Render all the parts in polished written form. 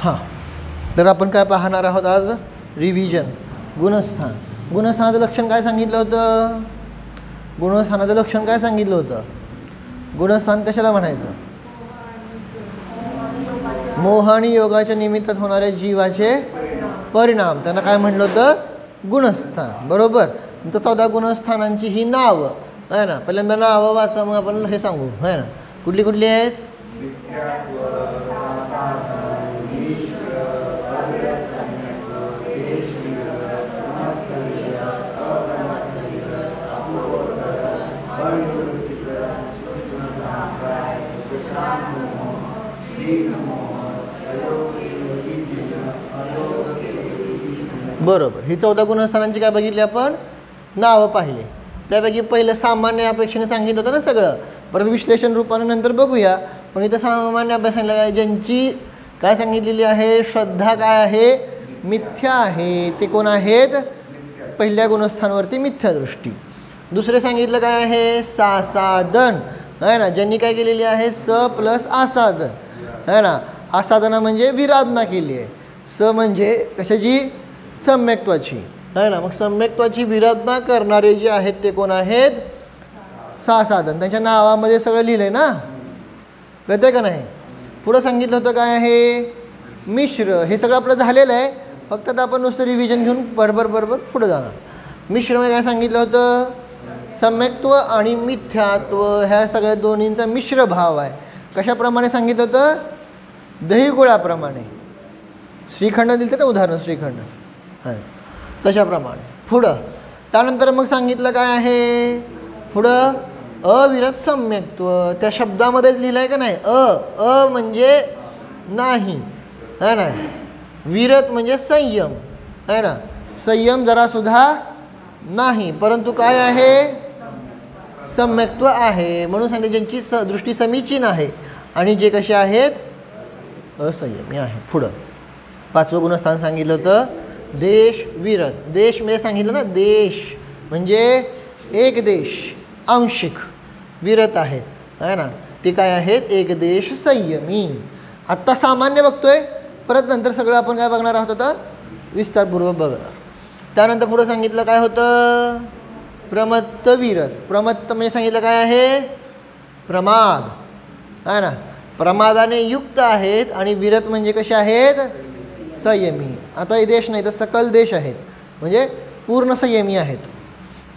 हां, तर आपण काय पाहणार आहोत आज? रिव्हिजन. गुणस्थान. गुणस्थानाचं लक्षण काय सांगितलं होतं? गुणस्थानाचं लक्षण काय सांगितलं होतं? गुणस्थान कशाला म्हणायचं? मोह आणि योगाच्या निमित्तात होणाऱ्या जीवाचे परिणाम, त्यांना काय म्हटलं होतं? गुणस्थान. बरोबर. तर 14 गुणस्थानांची ही नावं आहे ना. पहिल्यांदा नावं वाचा, मग आपण हे सांगू आहे ना. कुठली कुठली आहेत? बरोबर. ही 14 गुणस्थानांची काय बघितली आपण? नावं पाहिले. त्यापैकी पहिलं सामान्य अपेक्षेने सांगितलं होतं ना सगळं. परत विश्लेषण रूपाने नंतर बघूया. पण इथं सामान्य अभ्यास सांगितलं आहे, ज्यांची काय सांगितलेली आहे? श्रद्धा काय आहे? मिथ्या आहे. ते कोण आहेत? पहिल्या गुणस्थानावरती मिथ्यादृष्टी. दुसरे सांगितलं काय आहे? सासाधन आहे ना. ज्यांनी काय केलेली आहे? स प्लस आसाधन आहे ना. आसाधना म्हणजे विराधना केली आहे. स म्हणजे कशाची? सम्यक्त्वाची आहे ना. मग सम्यक्त्वाची विराधना करणारे जे आहेत ते कोण आहेत? सासाधन. त्यांच्या नावामध्ये सगळं लिहिलं आहे ना. कळतंय का नाही? पुढं सांगितलं होतं काय आहे? मिश्र. हे सगळं आपलं झालेलं आहे. फक्त आता आपण नुसतं रिव्हिजन घेऊन बरोबर पुढं जाणार. मिश्रमध्ये काय सांगितलं होतं? सम्यक्त्व आणि मिथ्यात्व ह्या सगळ्या दोन्हींचा मिश्र भाव आहे. कशाप्रमाणे सांगितलं होतं? दहीगुळाप्रमाणे. श्रीखंड दिलं ना उदाहरण, श्रीखंड आहे तशाप्रमाणे. पुढं त्यानंतर मग सांगितलं काय आहे? पुढं अविरत सम्यक्त्व. त्या शब्दामध्येच लिहिलं आहे का नाही? अ म्हणजे नाही आहे ना. विरत म्हणजे संयम आहे ना. संयम जरासुद्धा नाही, परंतु काय आहे? सम्यक्त्व आहे. म्हणून सांगितलं ज्यांची दृष्टी समीचीन आहे आणि जे कसे आहेत? असंयमी आहे. पुढं 5वं गुणस्थान सांगितलं होतं देश विरत. देश म्हणजे सांगितलं ना, देश म्हणजे एक देश, आंशिक विरत आहेत आहे ना. ते काय आहेत? एक देश संयमी. आत्ता सामान्य बघतोय, परत नंतर सगळं आपण काय बघणार आहोत? आता विस्तारपूर्वक बघणार. त्यानंतर पुढं सांगितलं काय होतं? प्रमत्त विरत. प्रमत्त म्हणजे सांगितलं काय आहे? प्रमाद आहे ना. प्रमादाने युक्त आहेत आणि विरत म्हणजे कसे आहेत? संयमी. आता हे देश नाही तर सकल देश आहेत, म्हणजे पूर्ण संयमी आहेत.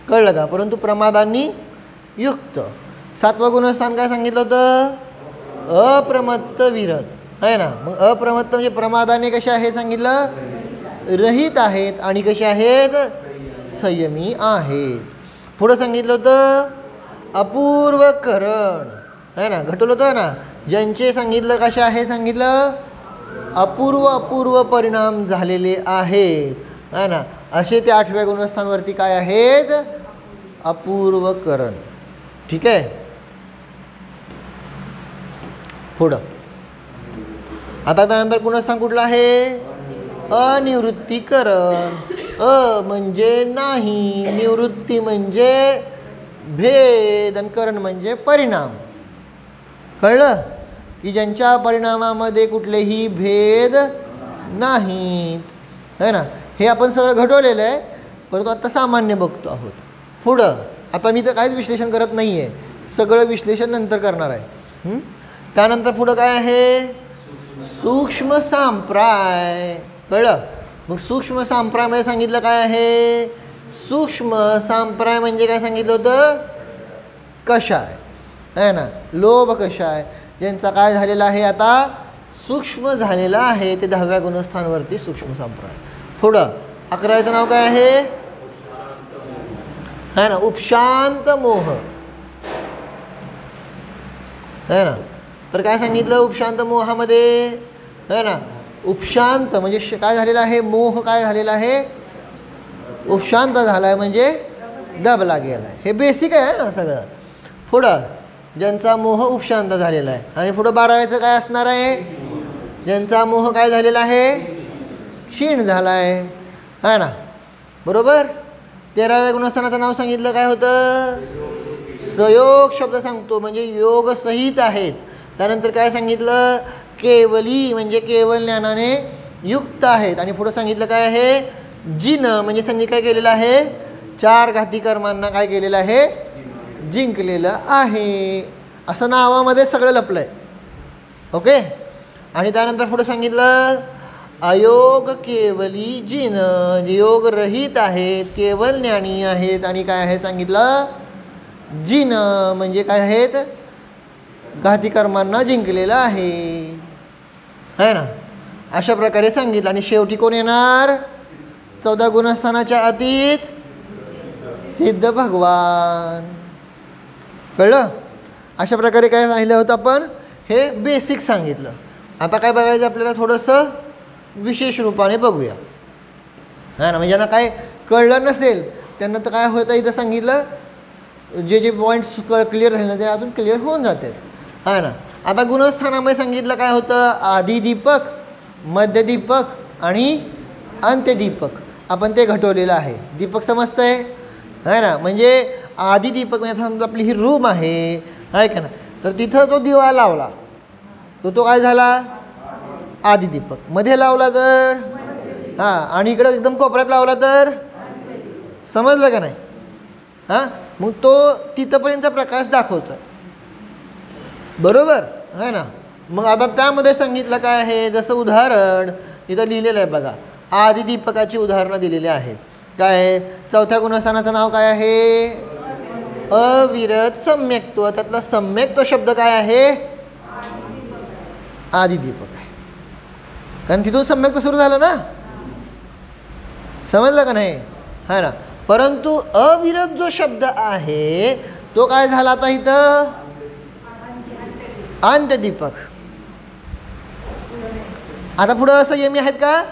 कळलं का? परंतु प्रमादांनी युक्त. 7वं गुणस्थान काय सांगितलं होतं? अप्रमत्त विरत आहे ना. मग अप्रमत्त म्हणजे प्रमादाने कसे आहे सांगितलं? रहित आहेत आणि कसे आहेत? संयमी आहेत. पुढं सांगितलं होतं अपूर्वकरण आहे ना. घटवलं होतं ना. ज्यांचे सांगितलं कसे आहे? सांगितलं अपूर्व परिणाम झालेले आहेत आहे ना. असे ते 8व्या गुणस्थानावरती काय आहेत? अपूर्वकरण. ठीक आहे. पुढं आता त्यानंतर गुणस्थान कुठलं आहे? अनिवृत्तीकरण. म्हणजे नाही, निवृत्ती म्हणजे भेद आणि करण म्हणजे परिणाम. कळलं की ज्यांच्या परिणामामध्ये कुठलेही भेद नाहीत आहे ना. हे आपण सगळं घडवलेलं आहे, परंतु आता सामान्य बघतो आहोत. पुढं आता मी तर काहीच विश्लेषण करत नाही आहे, सगळं विश्लेषण नंतर करणार आहे. त्यानंतर पुढं काय आहे? सूक्ष्म सांप्राय. कळलं? मग सूक्ष्म सांप्रायमध्ये सांगितलं काय आहे? सूक्ष्म सांप्राय म्हणजे काय सांगितलं होतं? कषाय आहे ना. लोभ कषाय ज्यांचा काय झालेला आहे? आता सूक्ष्म झालेला आहे. ते 10व्या गुणस्थानावरती सूक्ष्म सांप्राय. पुढं 11वेचं नाव काय आहे? है ना. उपशांत मोह है ना. तर काय सांगितलं उपशांत मोहामध्ये? है ना. उपशांत म्हणजे काय झालेलं आहे? मोह काय झालेला आहे? उपशांत झाला आहे म्हणजे दबला गेला आहे. हे बेसिक आहे ना सगळं. पुढं ज्यांचा मोह उपशांत झालेला आहे. आणि पुढं 12वेचं काय असणार आहे? ज्यांचा मोह काय झालेला आहे? क्षीण झाला आहे ना. बरोबर. 13व्या गुणस्थानाचं नाव सांगितलं काय होतं? सयोग शब्द सांगतो म्हणजे योग सहित आहेत. त्यानंतर काय सांगितलं? केवली म्हणजे केवल ज्ञानाने युक्त आहेत. आणि पुढं सांगितलं काय आहे, जिन म्हणजे त्यांनी काय केलेलं आहे, 4 घाती कर्मांना काय केलेलं आहे, जिंकलेलं आहे. असं नावामध्ये सगळं लपलं आहे. ओके. आणि त्यानंतर पुढं सांगितलं अयोग केवली जिन, जे योग रहित आहेत, केवल ज्ञानी आहेत. आणि काय आहे सांगितलं, जिन म्हणजे काय आहेत, घाती कर्मांना जिंकलेलं आहे ना. अशा प्रकारे सांगितलं. आणि शेवटी कोण येणार, 14 गुणस्थानाच्या अतीत सिद्ध भगवान. कळलं. अशा प्रकारे काय पाहिलं होतं आपण, हे बेसिक सांगितलं. आता काय बघायचं आपल्याला, थोडंसं विशेष रूपाने बघूया ना. म्हणजे ज्यांना काय कळलं नसेल त्यांना तर काय होतं, इथं सांगितलं जे पॉईंट्स क्लिअर झाले ना ते अजून क्लिअर होऊन जातात ना. आता गुणस्थानामध्ये सांगितलं काय होतं, आदिदीपक, मध्यदीपक आणि अंत्यदीपक. आपण ते घटवलेलं आहे. दीपक समजतंय आहे ना. म्हणजे आदिदीपक म्हणजे समजा आपली ही रूम आहे का ना, तर तिथं जो दिवा लावला तो काय झाला, आदिदीपक. मध्ये लावला तर आणि इकडं एकदम कोपऱ्यात लावला तर समजलं का नाही. मग तो तिथंपर्यंतचा प्रकाश दाखवतो, बरोबर आहे ना. मग आता त्यामध्ये सांगितलं काय आहे, जसं उदाहरण इथं लिहिलेलं आहे बघा, आदिदीपकाची उदाहरणं दिलेली आहेत. काय आहे, 4थ्या गुणस्थानाचं नाव काय आहे, अविरत सम्यक्त्व. त्यातला सम्यक्त्व शब्द काय आहे, आदिदीपक आहे. कारण तिथून सम्यक्त्व सुरू झालं ना, समजलं का नाही ना. परंतु अविरत जो शब्द आहे तो काय झाला आता इथं, अंत्यदीपक. आता पुढं संयमी आहेत का,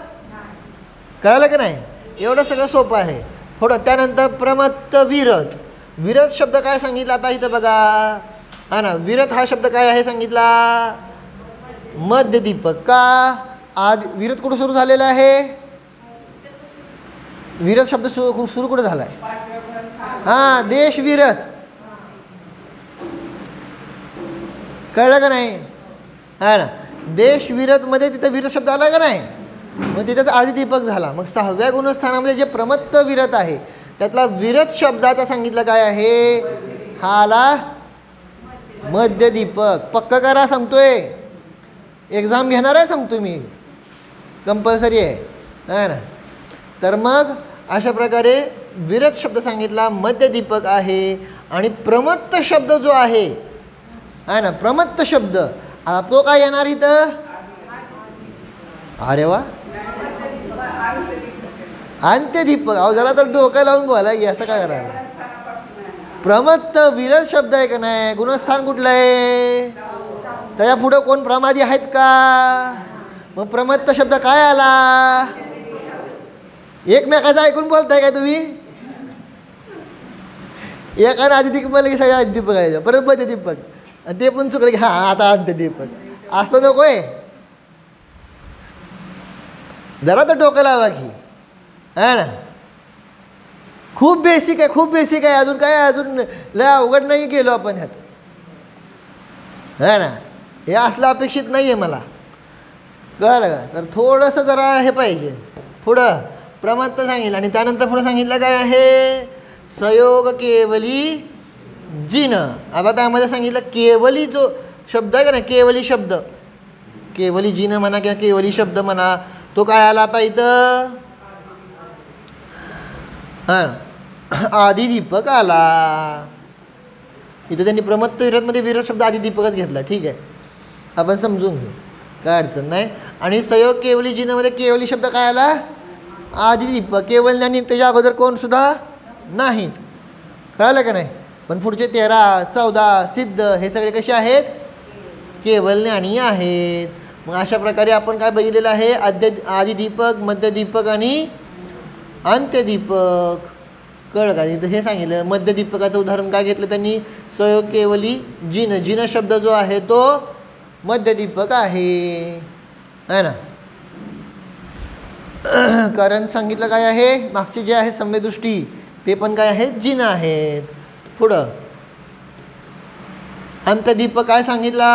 कळालं का नाही. एवढं सगळं सोपं आहे. पुढं त्यानंतर प्रमत्त विरत. विरत शब्द काय सांगितला आता इथं बघा ना. विरत हा शब्द काय आहे सांगितला, मध्यदीपक. का विरत कुठं सुरू झालेला आहे, विरत शब्द सुरू कुठं झाला आहे, देश विरत. कळलं का नाही ना. देश विरत मध्ये तिथं विरत शब्द आला का नाही, मग तिथंच आदिदीपक झाला. मग 6व्या गुणस्थानामध्ये जे प्रमत्त विरत आहे त्यातला विरत शब्दाचा सांगितलं काय आहे, हा आला मध्यदीपक. पक्क करा सांगतोय, एक्झाम घेणार आहे सांगतो मी, कंपल्सरी आहे ना. तर मग अशा प्रकारे विरत शब्द सांगितला, मध्यदीपक आहे. आणि प्रमत्त शब्द जो आहे ना, प्रमत्त शब्द तो काय येणार इथं, अरे वा, अंत्यदीपक. अहो जरा तर डोकं लावून बोला की असं काय करायला. प्रमत्त विरत शब्द आहे का नाही, गुणस्थान कुठलं आहे, त्याच्या पुढं कोण प्रमादी आहेत का, मग प्रमत्त शब्द काय आला. एकमेकाचं ऐकून बोलताय काय तुम्ही, एकानं आदिदीपक म्हणलं की सगळं आदिदीपक आहे, परत मध्यदीपक, आणि ते पण चुकलं की आता अंत्यदीपक. असं नको आहे, जरा तर डोकं लावा की है ना. खूप बेसिक आहे, खूप बेसिक आहे. अजून काय, अजून लय अवघड नाही गेलो आपण ह्यात है ना. हे असलं अपेक्षित नाही आहे मला, कळलं का. तर थोडंसं जरा हे पाहिजे. पुढं प्रमत्त सांगितलं आणि त्यानंतर पुढं सांगितलं काय आहे, संयोग केवली जिन. आता त्यामध्ये सांगितलं केवली जो शब्द आहे का नाही, केवली शब्द, केवली जिन म्हणा किंवा केवली शब्द म्हणा, तो काय आला आता इथं, आदिदीपक आला. इथं त्यांनी प्रमत्त विरतमध्ये विरत शब्द आदिदीपकच घेतला. ठीक आहे, आपण समजून घेऊ, काय अडचण नाही. आणि संयोग केवली जिनमध्ये केवली शब्द काय आला, आदिदीपक. केवल ज्ञानी त्याच्या अगोदर कोण सुद्धा नाहीत, कळालं का नाही. पण पुढचे 13, 14 सिद्ध हे सगळे कसे आहेत, केवल ज्ञानी आहेत. मग अशा प्रकारे आपण काय बघितलेलं आहे, आदिदीपक, मध्यदीपक आणि अंत्यदीपक. कळलं का. इथं हे सांगितलं. मध्यदीपकाचं उदाहरण काय घेतलं त्यांनी, संयोग केवली जिन. जिन शब्द जो आहे तो मध्यदीपक आहे ना. कारण सांगितलं काय आहे, मागचे जे आहे सम्यदृष्टी ते पण काय आहेत, जिन आहेत. पुढं अंत्यदीपक काय सांगितला,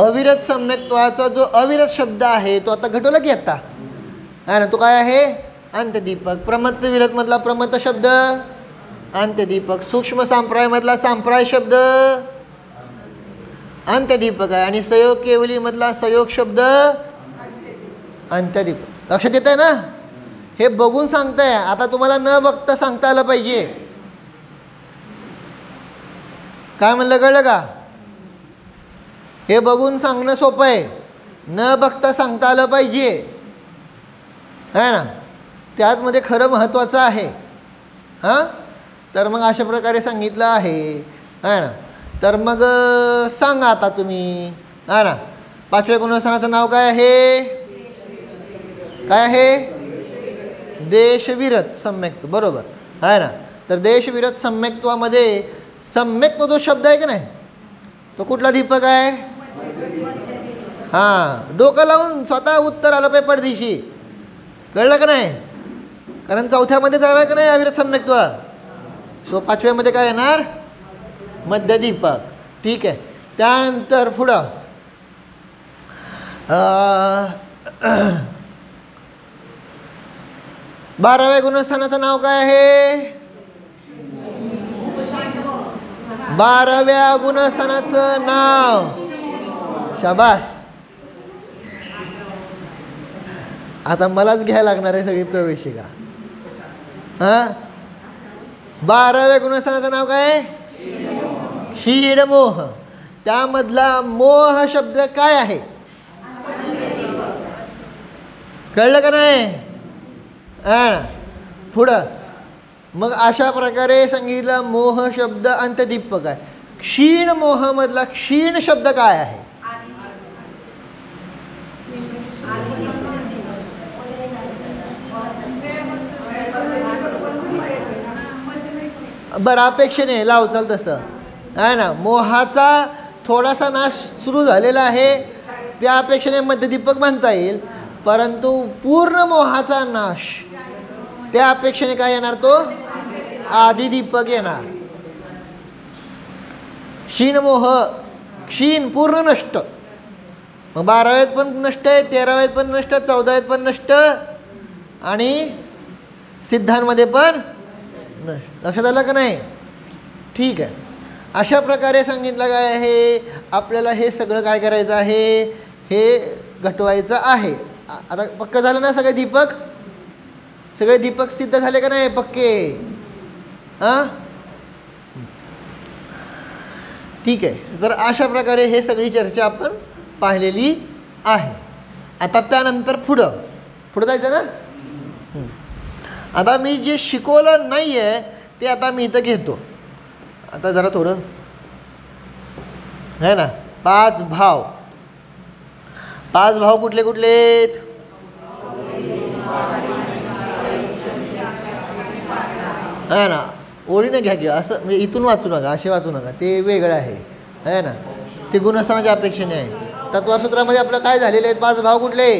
अविरत सम्यक्त्वाचा जो अविरत शब्द आहे तो आता घटवला की आता आहे ना, तो काय आहे अंत्यदीपक. प्रमत्त विरत मधला प्रमत्त शब्द अंत्यदीपक. सूक्ष्म सांप्राय मधला सांप्राय शब्द अंत्यदीपक आहे. आणि संयोग केवली मधला संयोग शब्द अंत्यदीपक. लक्षात येत आहे ना, हे बघून सांगताय. आता तुम्हाला न बघता सांगता आलं पाहिजे. काय म्हणलं कळलं का? हे बघून सांगणं सोपं आहे, न बघता सांगता आलं पाहिजे है ना, त्यातमध्ये खरं महत्त्वाचं आहे. हां, तर मग अशा प्रकारे सांगितलं आहे है ना. तर मग सांगा आता तुम्ही है ना, पाचव्या गुणस्थानाचं नाव काय आहे? काय आहे? देशविरत सम्यक्त्व. बरोबर आहे ना. तर देशविरत सम्यक्त्वामध्ये सम्यक्त्व जो शब्द आहे की नाही, तो कुठला दीपक आहे? हां, डोकं लावून स्वतः उत्तर आलं पेपर दिवशी. कळलं का नाही? कारण चौथ्यामध्ये जावं का नाही अविरत सम्यक्त्व. सो पाचव्यामध्ये काय येणार? मध्यदीपक. ठीक आहे. त्यानंतर पुढं 12व्या गुणस्थानाचं नाव काय आहे? 12व्या गुणस्थानाचं नाव शाबास. आता मलाच घ्यायला लागणार आहे सगळी प्रवेशिका. हां, 12व्या गुणस्थानाचं नाव काय? क्षीणमोह. त्यामधला मोह शब्द काय आहे? कळलं का नाही? हां, पुढं मग अशा प्रकारे सांगितलं मोह शब्द अंत्यदीपक आहे. क्षीण मोह मधला क्षीण शब्द काय आहे? बरं, अपेक्षेने लाव चाल तसं आहे ना. मोहाचा थोडासा नाश सुरू झालेला आहे, त्या अपेक्षेने मध्यदीपक म्हणता येईल. परंतु पूर्ण मोहाचा नाश त्या अपेक्षेने काय येणार? तो आदिदीपक येणार. क्षीण मोह, क्षीण पूर्ण नष्ट. मग 12व्यात पण नष्ट आहे, 13व्यात पण नष्ट, 14व्यात पण नष्ट आणि सिद्धांमध्ये पण नष्ट. लक्षात आलं का नाही? ठीक आहे. अशा प्रकारे सांगितलं काय आहे आपल्याला. हे सगळं काय करायचं आहे? हे घटवायचं आहे. आता पक्क झालं ना सगळे दीपक? सगळे दीपक सिद्ध झाले का नाही? पक्के. हां, ठीक आहे. तर अशा प्रकारे हे सगळी चर्चा आपण पाहिलेली आहे. आता त्यानंतर पुढं जायचं ना. आता मी जे शिकवलं नाही आहे ते आता मी इथं घेतो. आता जरा थोडं है ना. 5 भाव. 5 भाव कुठले कुठले आहेत? है ना. ओळीनं घ्या घ्या असं, म्हणजे इथून वाचू नका, असे वाचू नका, ते वेगळं आहे है ना. ते गुणस्थानाच्या अपेक्षेने आहे. तत्वसूत्रामध्ये आपलं काय झालेलं आहे? 5 भाव कुठले?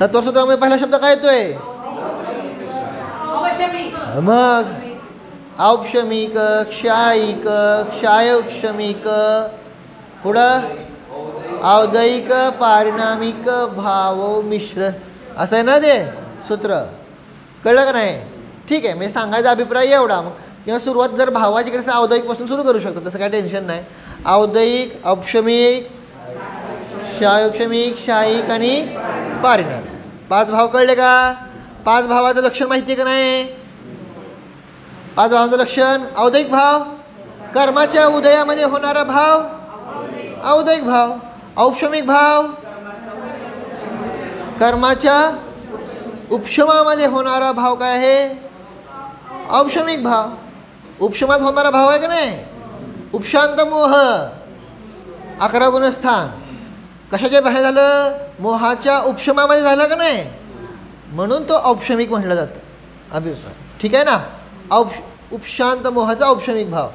तत्वसूत्रामध्ये पहिला शब्द काय येतोय? मग औक्षमिक, क्षायिक, क्षायोक्षमिक, पुढं औदयिक, पारिणामिक, भाव मिश्र, असं आहे ना ते सूत्र. कळलं का नाही? ठीक आहे. मी सांगायचा अभिप्राय एवढा. मग किंवा सुरुवात जर भावाची कसं औदयिकपासून सुरू करू शकतो, तसं काय टेन्शन नाही. औदयिक, औक्षमिक, क्षायोक्षमिक, क्षायिक आणि पारिणामिक. 5 भाव कळले का? 5 भावाचं लक्षण माहिती आहे का नाही? 5 भावाचं लक्षण: औदयिक भाव, कर्माच्या उदयामध्ये होणारा भाव औदयिक भाव. औक्षमिक भाव, कर्माच्या उपशमामध्ये होणारा भाव काय आहे? औक्षमिक भाव. उपशमात होणारा भाव आहे का नाही? उपशांत मोह. 11 गुणस्थान कशाच्या बाहेर झालं? मोहाच्या उपशमामध्ये झालं का नाही, म्हणून तो औक्षमिक म्हटलं जातं. अभिप्राय ठीक आहे ना. उपशांत मोहाचा औक्षमिक भाव.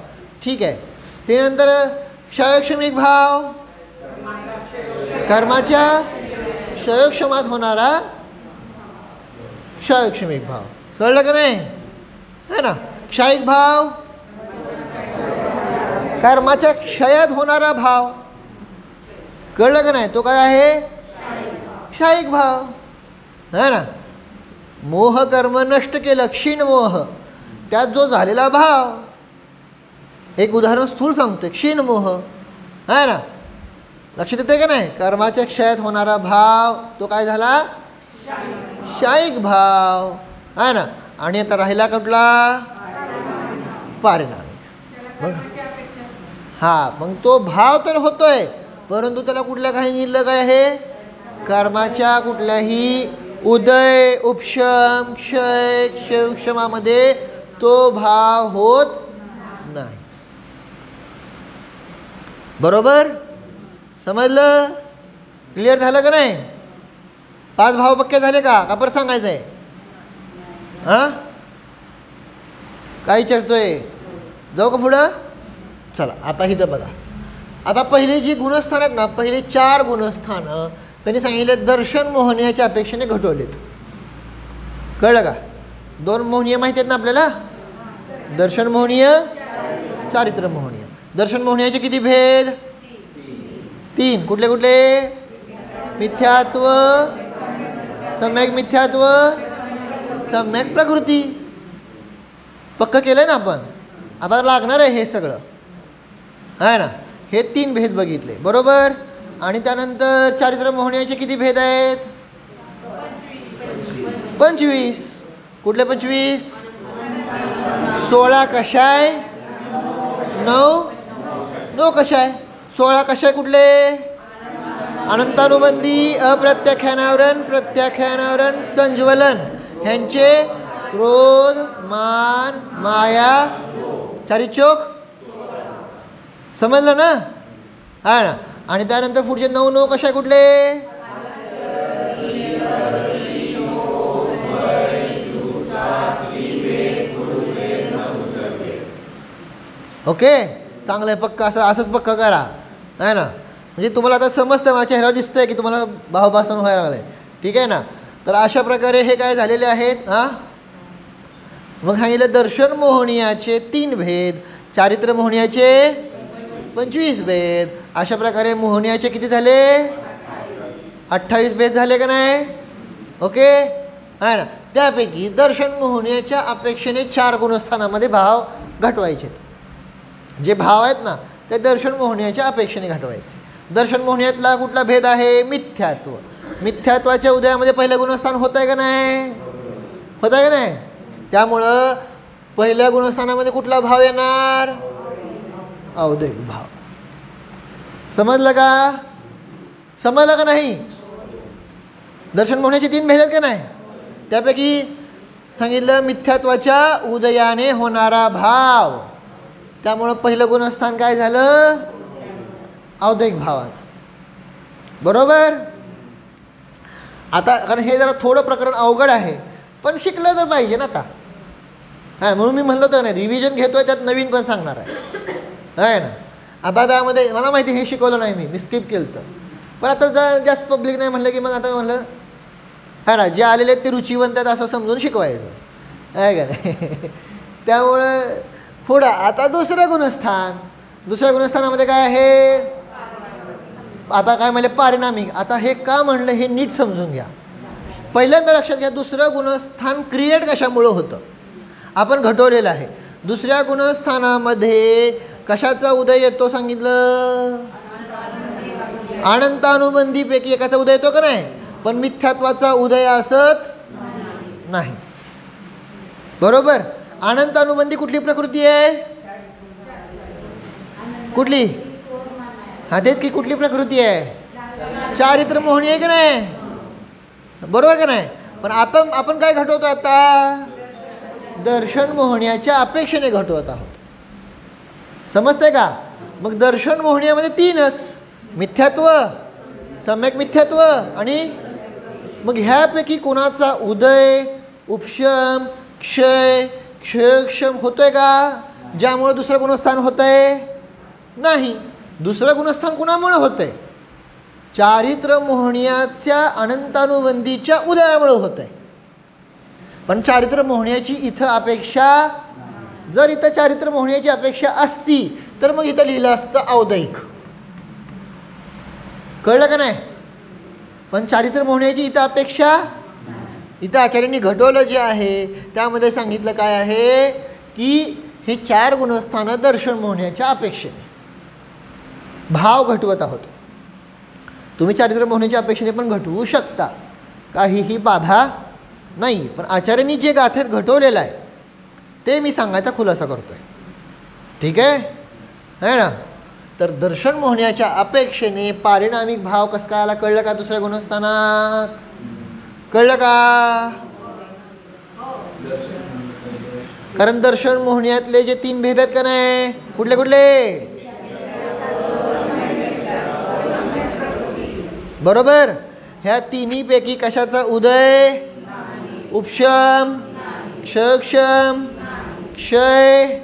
ठीक आहे. त्यानंतर क्षयक्षमिक भाव, कर्माच्या क्षयक्षमात होणारा क्षयक्षमिक भाव. कळलं का नाही? है ना. क्षयिक भाव कर्माच्या क्षयात होणारा भाव. कळलं का नाही? तो काय आहे? क्षयिक भाव है ना. मोह कर्म नष्ट केलं, क्षीण मोह, त्यात जो झालेला भाव. एक उदाहरण स्थूल सांगतो, क्षीण मोह है ना. लक्षात येते का नाही? कर्माच्या क्षयात होणारा भाव तो काय झाला? क्षयिक भाव है ना. आणि आता राहिला कुठला? पारिणामिक. मग हा, मग तो भाव तर होतोय, परंतु त्याला कुठल्या काही निलं काय आहे? कर्माच्या कुठल्याही उदय, उपशम, क्षय, क्षमामध्ये तो भाव होत नाही. बरोबर? समजलं? क्लिअर झालं का नाही? 5 भाव पक्के झाले का? का परत सांगायचं आहे? हां, काय विचारतोय? जाऊ का पुढं? चला आता इथं बघा. आता पहिले जी गुणस्थान आहेत ना, पहिले 4 गुणस्थानं त्यांनी सांगितले दर्शन मोहनीयाच्या अपेक्षेने घटवलेत. कळलं का? 2 मोहनीय माहिती आहेत ना आपल्याला? दर्शन मोहनीय, चारित्र मोहनीय. दर्शन मोहनीयाचे किती भेद? 3. कुठले कुठले? मिथ्यात्व, सम्यक मिथ्यात्व, सम्यक प्रकृती. पक्क केलं ना आपण. आता लागणार आहे हे सगळं आहे ना. हे 3 भेद बघितले बरोबर. आणि त्यानंतर चारित्र मोहनीयाचे किती भेद आहेत? 25. कुठले 25? 16 कशाय, 9 कशाय. 16 कशाय कुठले? अनंतानुबंधी, अप्रत्याख्यानावरण, प्रत्याख्यानावरण, संज्वलन ह्यांचे क्रोध, मान, माया, चारिचोक. समजलं ना? हा ना. आणि त्यानंतर पुढचे 9 कशाय कुठले? ओके, चांगलं आहे. पक्का असंच पक्का करा आहे ना. म्हणजे तुम्हाला आता समजतं, माझ्या चेहऱ्यावर दिसतंय की तुम्हाला भावभासन व्हायला लागलं आहे. ठीक आहे ना. तर अशा प्रकारे हे काय झालेले आहेत. हां, मग सांगितलं दर्शन मोहनीयाचे 3 भेद, चारित्र मोहनीयाचे 25 भेद. अशा प्रकारे मोहनीयाचे किती झाले? 28 भेद झाले का नाही? ओके आहे ना. त्यापैकी दर्शन मोहनीयाच्या अपेक्षेने 4 गुणस्थानामध्ये भाव घटवायचे. जे भाव आहेत ना ते दर्शन मोहनीयाच्या अपेक्षेने घटवायचे. दर्शन मोहनीयातला कुठला भेद आहे? मिथ्यात्व. मिथ्यात्वाच्या उदयामध्ये पहिलं गुणस्थान होत आहे का नाही? होत आहे का नाही? त्यामुळं पहिल्या गुणस्थानामध्ये कुठला भाव येणार? औदैहिक भाव. समजलं का? समजलं का नाही? दर्शन मोहनीयाचे 3 भेद आहेत का नाही? त्यापैकी सांगितलं मिथ्यात्वाच्या उदयाने होणारा भाव. त्यामुळं पहिलं गुणस्थान काय झालं? औदैहिक भावाचं. बरोबर. आता कारण हे जरा थोडं प्रकरण अवघड आहे, पण शिकलं तर पाहिजे ना आता. हां, म्हणून मी म्हणलं होतं ना रिव्हिजन घेतोय, त्यात नवीन पण सांगणार आहे ना. आता त्यामध्ये मला माहिती हे शिकवलं नाही, मी स्किप केलं तर. पण आता जर जास्त पब्लिक नाही म्हणलं की मग आता म्हणलं है ना, जे आलेले आहेत ते रुचिवंत आहेत असं समजून शिकवायचं आहे का नाही. त्यामुळं पुढं आता दुसरं गुणस्थान. दुसऱ्या गुणस्थानामध्ये काय आहे? आता काय म्हणले? पारिणामिक. आता हे का म्हणलं हे नीट समजून घ्या. पहिल्यांदा लक्षात घ्या, दुसरं गुणस्थान क्रिएट कशामुळं होतं? आपण घटवलेलं आहे. दुसऱ्या गुणस्थानामध्ये कशाचा उदय येतो सांगितलं? अनंतानुबंधीपैकी एकाचा उदय येतो का नाही? पण मिथ्यात्वाचा उदय असत नाही. बरोबर. अनंतानुबंधी कुठली प्रकृती आहे? कुठली? हा, तेच की कुठली प्रकृती आहे? चारित्र मोहनी आहे का नाही? बरोबर का नाही? पण आपण काय घटवतो आता? दर्शन मोहण्याच्या अपेक्षेने घटवत आहोत. समजतंय का? मग दर्शन मोहण्यामध्ये 3च, मिथ्यात्व, सम्यक मिथ्यात्व आणि मग ह्यापैकी कोणाचा उदय, उपशम, क्षय, क्षयक्षम होतोय का? ज्यामुळे दुसरं गुणस्थान होतंय? नाही. दुसरं गुणस्थान कुणामुळे होतंय? चारित्र मोहण्याच्या अनंतानुबंधीच्या उदयामुळे होतंय. पण चारित्र मोहण्याची इथं अपेक्षा, जर इथं चारित्र मोहण्याची अपेक्षा असती तर मग इथं लिहिलं असतं औदैहिक. कळलं का नाही? पण चारित्र्य मोहण्याची इथं अपेक्षा, इथं आचार्यांनी घटवलं जे आहे त्यामध्ये सांगितलं काय आहे की ही 4 गुणस्थानं दर्शन मोहण्याच्या अपेक्षेने भाव घटवत आहोत. तुम्ही चारित्र्य मोहण्याच्या अपेक्षेने पण घटवू शकता, काहीही बाधा नाही. पण आचार्यांनी जे गाथेत घटवलेलं आहे ते मी सांगायचा खुलासा करतोय. ठीक आहे ना? तर दर्शन मोहण्याच्या अपेक्षेने पारिणामिक भाव कसं काय आला कळलं का? दुसऱ्या गुणस्थानात कळलं का? कारण दर्शन मोहण्यातले जे 3 भेद आहेत का नाही, कुठले कुठले? बरोबर. ह्या तिन्हीपैकी कशाचा उदय? उपशम, क्षयक्षम, क्षय.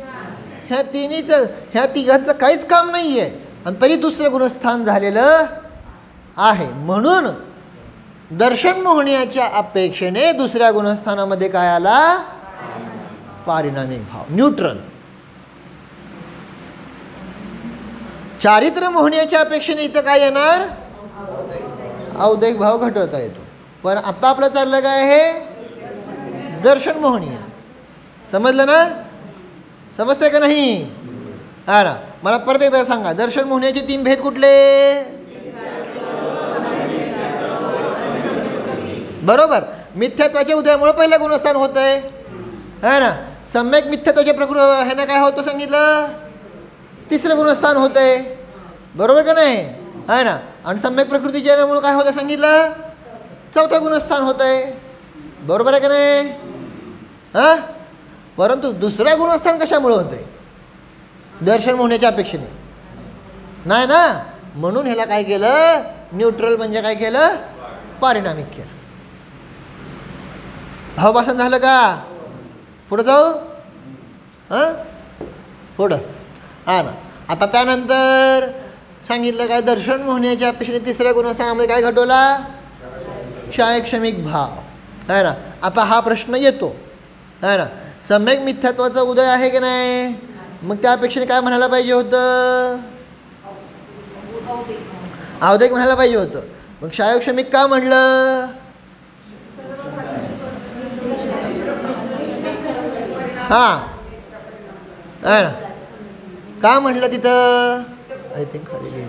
ह्या तिघांचं काहीच काम नाही आहे आणि तरी दुसरं गुणस्थान झालेलं आहे. म्हणून दर्शन मोहण्याच्या अपेक्षेने दुसऱ्या गुणस्थानामध्ये काय आला? पारिणामिक भाव, न्यूट्रल. चारित्र्य मोहण्याच्या अपेक्षेने इथं काय येणार? औदैहिक भाव घटवता येतो. पण आता आपलं चाललं काय आहे? दर्शन मोहनीय. समजलं ना? समजतंय का नाही? हा ना. मला परत एकदा सांगा, दर्शन मोहण्याचे 3 भेद कुठले? बरोबर. मिथ्यात्वाच्या उदयामुळे पहिलं गुणस्थान होत आहे, है ना. सम्यक मिथ्यात्वाच्या ह्यानं काय होतं सांगितलं? 3रं गुणस्थान होत आहे. बरोबर का नाही? आहे ना. आणि सम्यक प्रकृतीच्या येण्यामुळे काय होतं सांगितलं? 4थं गुणस्थान होत आहे. बरोबर आहे का नाही? हां. परंतु दुसरं गुणस्थान कशामुळे होतं आहे? दर्शन मोहण्याच्या अपेक्षेने नाही ना. म्हणून ह्याला काय केलं? न्यूट्रल म्हणजे काय केलं? पारिणामिक केलं. भावभाषण झालं का? पुढं जाऊ. हां पुढं. हा ना. आता त्यानंतर सांगितलं काय? दर्शन मोहण्याच्या अपेक्षेने 3ऱ्या गुणस्थानामध्ये काय घटवला? क्षयक्षमिक भाव, है ना. आता हा प्रश्न येतो, है ना. सम्यक मिथ्यात्वाचा उदय आहे की नाही? मग त्या अपेक्षेने काय म्हणायला पाहिजे होतं? औदैहिक म्हणायला पाहिजे होतं. मग क्षयक्षमिक का म्हणलं? हां, है ना. का म्हटलं तिथं? आय थिंक खाली लिहिलं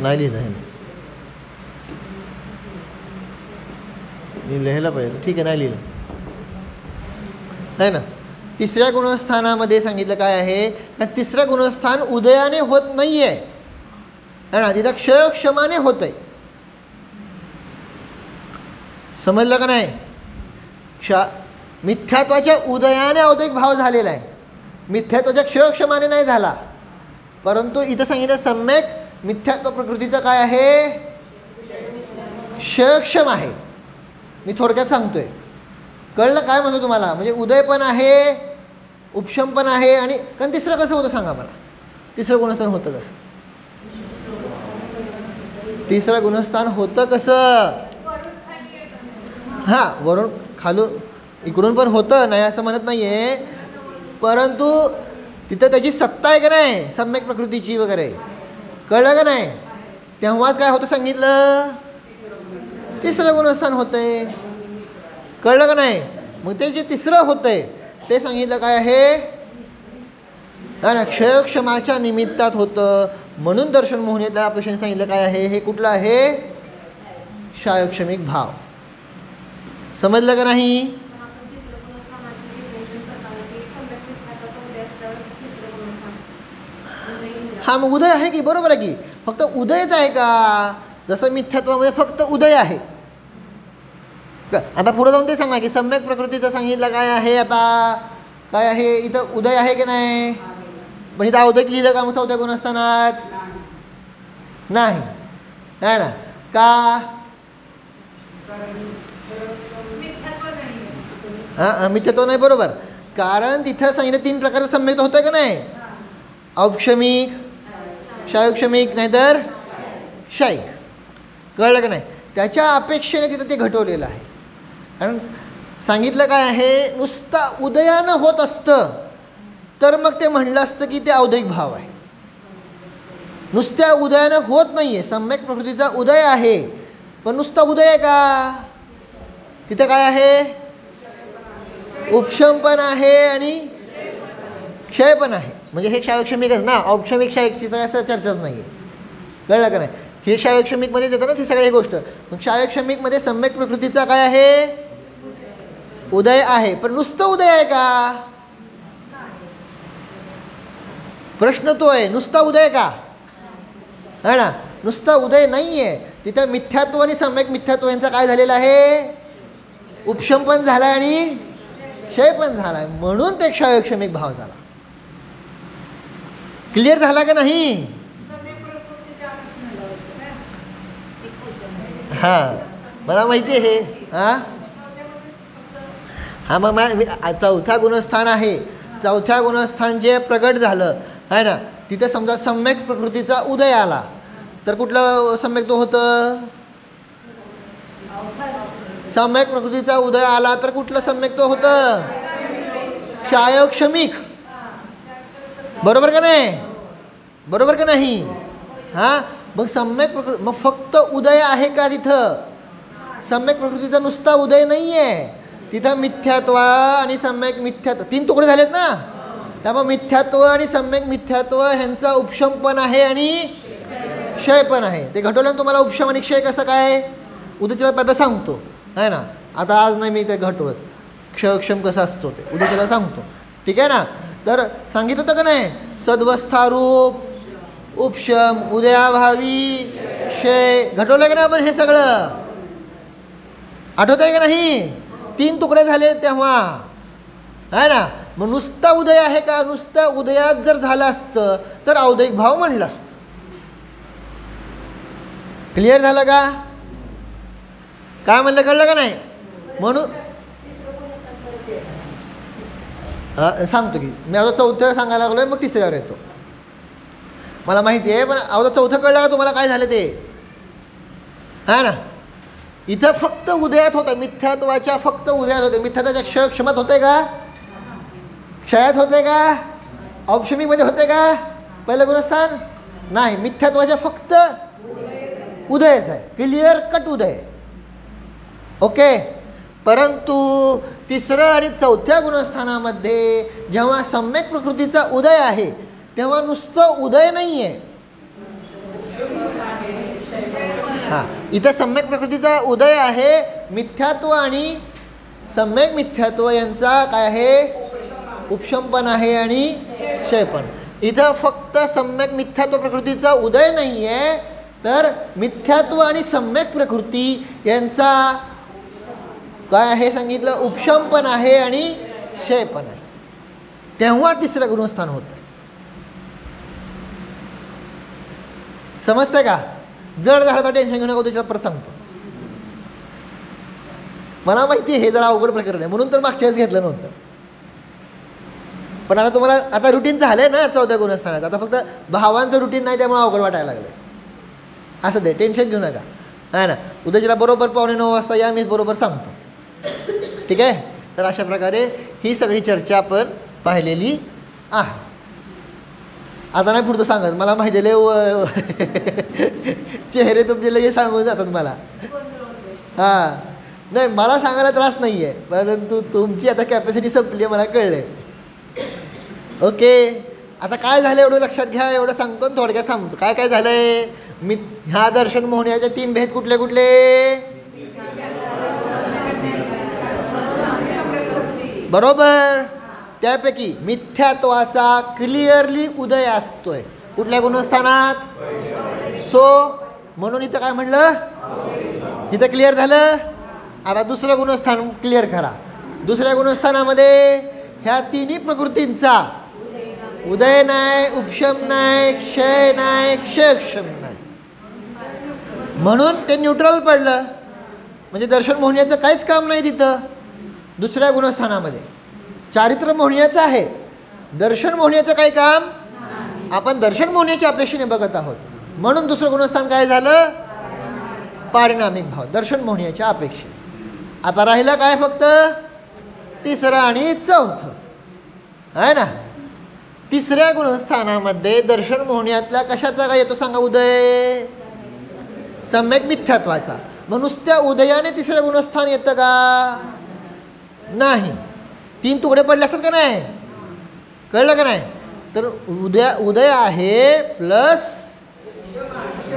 नाही, लिहिलं आहे ना. मी लिहायला पाहिजे. ठीक आहे, नाही लिहिलं आहे ना. 3ऱ्या गुणस्थानामध्ये सांगितलं काय आहे? 3रं गुणस्थान उदयाने होत नाही आहे, है ना. तिथं क्षयक्षमाने होत आहे. समजलं का नाही? मिथ्यात्वाच्या उदयाने औदैहिक भाव झालेला आहे, मिथ्यात्वाच्या क्षयक्षमाने नाही झाला. परंतु इथं सांगितलं सम्यक मिथ्यात्व प्रकृतीचं काय आहे? क्षयक्षम आहे. मी थोडक्यात सांगतोय. कळलं काय म्हणतो तुम्हाला? म्हणजे उदय पण आहे, उपशम पण आहे. आणि कारण 3रं कसं होतं सांगा मला? 3रं गुणस्थान होतं कसं? 3रं गुणस्थान होतं कसं? हां, वरून खालून इकडून पण होतं, नाही असं म्हणत नाही आहे. परंतु तिथं त्याची सत्ता आहे का नाही सम्यक प्रकृतीची वगैरे. कळलं का नाही? तेव्हाच काय होतं सांगितलं? 3रं गुणस्थान होतं आहे. कळलं का नाही? मग ते जे 3रं होतं आहे ते सांगितलं काय आहे? ना क्षयक्षमाच्या निमित्तात होतं. म्हणून दर्शन मोहनेतल्या अपेक्षेने सांगितलं काय आहे? हे कुठलं आहे? क्षयक्षमिक भाव. समजलं का नाही? हा, मग उदय आहे की? बरोबर आहे की. फक्त उदयच आहे का? जसं मिथ्यात्वामध्ये फक्त उदय आहे. आता पुढे जाऊन ते सांगा की सम्यक प्रकृतीचं सांगितलं काय आहे? आता काय आहे? इथं उदय आहे की नाही? पण इथं औदैहिक लिहिलं का मग 4थ्या गुणस्थानात? नाही, है ना. का? हां, मिथ्यात्व नाही. बरोबर. कारण तिथं सांगितलं 3 प्रकारचं सम्यक होतं का नाही? औक्षमिक, क्षयक्षमिक, नाहीतर क्षयिक. कळलं का नाही? त्याच्या अपेक्षेने तिथं ते घटवलेलं आहे. कारण सांगितलं काय आहे? नुसतं उदयानं होत असतं तर मग ते म्हणलं असतं की ते औद्योगिक भाव आहे. नुसत्या उदयानं होत नाही आहे, सम्यक प्रकृतीचा उदय आहे, पण नुसता उदय आहे का? तिथं काय आहे? उपशम पण आहे आणि क्षय पण आहे. म्हणजे हे क्षायोक्षमिकच ना, औक्षमिक क्षयची सगळ्या चर्चाच नाही आहे. कळलं का नाही? हे क्षायोक्षमिकमध्ये देतं ना ती सगळी गोष्ट. मग क्षायोक्षमिकमध्ये सम्यक प्रकृतीचा काय आहे? उदय आहे, पण नुसतं उदय आहे का? प्रश्न तो आहे, नुसता उदय का? है ना, नुसता उदय नाही आहे. तिथं मिथ्यात्व आणि सम्यक मिथ्यात्व यांचा काय झालेला आहे? उपशम पण झाला आणि क्षय पण झाला आहे, म्हणून ते क्षायोक्षमिक भाव झाला. क्लिअर झाला का नाही? हां, मला माहिती आहे हे. हां मग चौथा गुणस्थान आहे. चौथ्या गुणस्थान जे प्रगट झालं आहे ना, तिथे समजा सम्यक प्रकृतीचा उदय आला तर कुठलं सम्यक तो होतं? सम्यक प्रकृतीचा उदय आला तर कुठलं सम्यक तो होतं? क्षायोक्षमिक. बरोबर का नाही? बरोबर का नाही? हां, मग सम्यक प्रकृती, मग फक्त उदय आहे का तिथं? सम्यक प्रकृतीचा नुसता उदय नाही आहे, तिथं मिथ्यात्व आणि सम्यक मिथ्यात्व तीन तुकडे झालेत ना. त्यामुळे मिथ्यात्व आणि सम्यक मिथ्यात्व ह्यांचा उपशम पण आहे आणि क्षय पण आहे. ते घटवलं तुम्हाला उपशम आणि क्षय कसं काय उद्याच्याला पहिला सांगतो आहे ना. आता आज नाही मी ते घटवत, क्षयक्षम कसं असतो ते उद्याच्याला सांगतो. ठीक आहे ना. तर सांगितलं होतं का नाही? सद्वस्थारूप, उपशम, उदयाभावी, क्षय घटवलं का नाही आपण? हे सगळं आठवत आहे का नाही? तीन तुकडे झाले तेव्हा आहे ना. मग नुसता उदय आहे का? नुसता उदयात जर झालं असतं तर औद्योगिक भाव म्हणलं असतं. क्लिअर झालं का? काय म्हणलं, कळलं का नाही? म्हणून सांगतो की मी आता चौथं सांगायला लागलोय, मग तिसऱ्यावर येतो. मला माहिती आहे, पण आता चौथं कळलं का तुम्हाला काय झालं ते? आहे ना, इथं फक्त उदयात होतं, मिथ्यात्वाच्या फक्त उदयात होते. मिथ्यात्वाच्या क्षयक्षमात होते का? क्षयात होते का? औक्षमिकमध्ये होते का? पहिलं गुणस्थान नाही, मिथ्यात्वाच्या फक्त उदयच आहे. क्लिअर कट उदय. ओके. परंतु तिसरं आणि चौथ्या गुणस्थानामध्ये जेव्हा सम्यक प्रकृतीचा उदय आहे तेव्हा नुसतं उदय नाही आहे. हां, इथं सम्यक प्रकृतीचा उदय आहे, मिथ्यात्व आणि सम्यक मिथ्यात्व यांचा काय आहे? उपशम पण आहे आणि क्षय पण. इथं फक्त सम्यक मिथ्यात्व प्रकृतीचा उदय नाही आहे, तर मिथ्यात्व आणि सम्यक प्रकृती यांचा काय आहे सांगितलं? उपशम पण आहे आणि क्षय पण आहे. तेव्हा तिसरं गुणस्थान होतं. समजतंय का? जड झालं तर टेन्शन घेऊ नका, त्याच्यावर परत सांगतो. मला माहिती आहे हे जरा अवघड प्रकरण आहे, म्हणून तर मागच्या वेळेस घेतलं नव्हतं. पण आता तुम्हाला आता रुटीन झालंय ना चौथ्या गुणस्थानाचं. आता फक्त भावांचं रुटीन नाही, त्यामुळे अवघड वाटायला लागलं. असं दे, टेन्शन घेऊ नका. आहे ना, उद्याच्याला बरोबर 8:45 वाजता या, मी बरोबर सांगतो. ठीक आहे. तर अशा प्रकारे ही सगळी चर्चा आपण पाहिलेली आहे. आता नाही पुढचं सांगत, मला माहिती आहे चेहरे तुमचे लगेच सांगून जातात मला. हां, नाही मला सांगायला त्रास नाही आहे, परंतु तुमची आता कॅपॅसिटी संपली आहे, मला कळलं आहे. ओके. आता काय झालं एवढं लक्षात घ्या, एवढं सांगतो आणि थोडक्यात सांगतो. काय काय झालं आहे? मी ह्या दर्शन मोहण्याचे 3 भेद कुठले कुठले? बरोबर. त्यापैकी मिथ्यात्वाचा क्लिअरली उदय असतोय कुठल्या गुणस्थानात? सो म्हणून इथं काय म्हणलं? इथं क्लिअर झालं. आता दुसरं गुणस्थान क्लिअर करा. दुसऱ्या गुणस्थानामध्ये ह्या तिन्ही प्रकृतींचा उदय नाही, उपशम नाही, क्षय नाही, क्षयक्षम नाही, म्हणून ते न्यूट्रल पडलं. म्हणजे दर्शन मोहण्याचं काहीच काम नाही तिथं. दुसऱ्या गुणस्थानामध्ये चारित्र्य मोहण्याचं आहे, दर्शन मोहण्याचं काही काम. आपण दर्शन मोहण्याच्या अपेक्षेने बघत आहोत, म्हणून दुसरं गुणस्थान काय झालं? पारिणामिक भाव, दर्शन मोहण्याच्या अपेक्षे. आता राहिलं काय? फक्त तिसरं आणि चौथं आहे ना. तिसऱ्या गुणस्थानामध्ये दर्शन मोहण्यातल्या कशाचा काय येतो सांगा? उदय. सम्यक मिथ्यात्वाचा. मग नुसत्या उदयाने तिसरं गुणस्थान येतं का? नाही. 3 तुकडे पडले असतात का नाही? कळलं का नाही? तर उदय आहे प्लस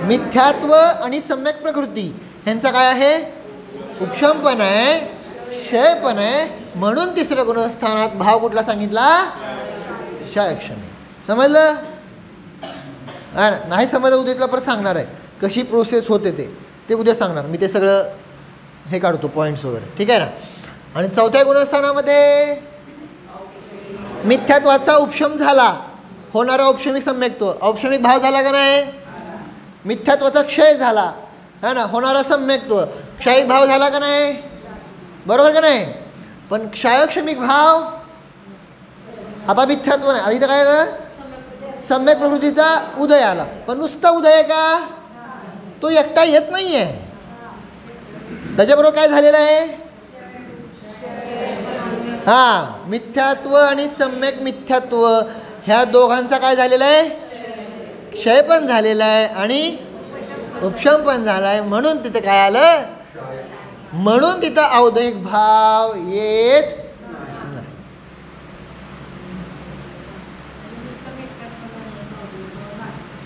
मिथ्यात्व आणि सम्यक प्रकृती ह्यांचा काय आहे? उपशम पण आहे, क्षय पण आहे. म्हणून तिसऱ्या गुणस्थानात भाव कुठला सांगितला? क्षयक्षमी. समजलं? नाही समजलं उद्या तुला परत सांगणार आहे कशी प्रोसेस होते ते उद्या सांगणार मी. ते सगळं हे काढतो पॉईंट्स वगैरे, ठीक आहे ना. आणि चौथ्या गुणस्थानामध्ये मिथ्यात्वाचा उपशम झाला, होणारा औपशमिक सम्यक्त्व. औपशमिक भाव झाला का नाही? मिथ्यात्वाचा क्षय झाला है ना, होणारा सम्यक्त्व. क्षयिक भाव झाला का नाही? बरोबर का नाही? पण क्षयक्षमिक भाव आता मिथ्यात्व नाही. आधी तर काय झालं? सम्यक प्रकृतीचा उदय आला. पण नुसता उदय का? तो एकटा येत नाही आहे. त्याच्याबरोबर काय झालेलं आहे? हां, मिथ्यात्व आणि सम्यक मिथ्यात्व ह्या दोघांचा काय झालेला आहे? क्षय पण झालेला आहे आणि उपशम पण झाला आहे. म्हणून तिथे काय आलं? म्हणून तिथं औदयिक भाव येत नाही.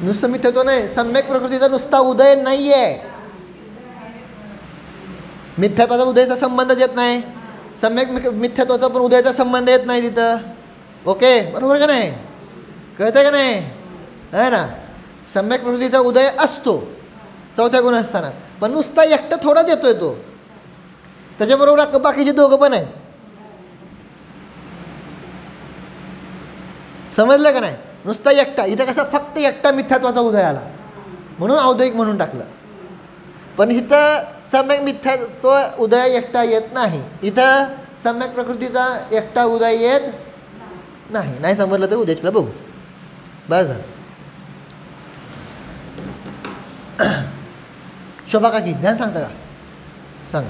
नुसतं मिथ्यात्व नाही, सम्यक प्रकृतीचा नुसता उदय नाही आहे. मिथ्यात्वाचा उदयाचा संबंधच येत नाही, सम्यक मिथ्यात्वाचा पण उदयाचा संबंध येत नाही तिथं. ओके, बरोबर का नाही? कळतंय का नाही? आहे ना. सम्यक प्रकृतीचा उदय असतो चौथ्या गुणस्थानात, पण नुसता एकटा थोडाच येतोय तो. त्याच्याबरोबर बाकीचे दोघं पण आहेत. समजलं का नाही? नुसता एकटा. इथं कसा फक्त एकटा मिथ्यात्वाचा उदय आला म्हणून औदयिक म्हणून टाकलं. पण इथं सम्यक मिथ्यात्व उदय एकटा येत नाही. इथं सम्यक प्रकृतीचा एकटा उदय येत नाही. नाही समजलं तर उद्याच्याला बघू. बस झालं. शोभा काकी ध्यान सांगता का? सांगा.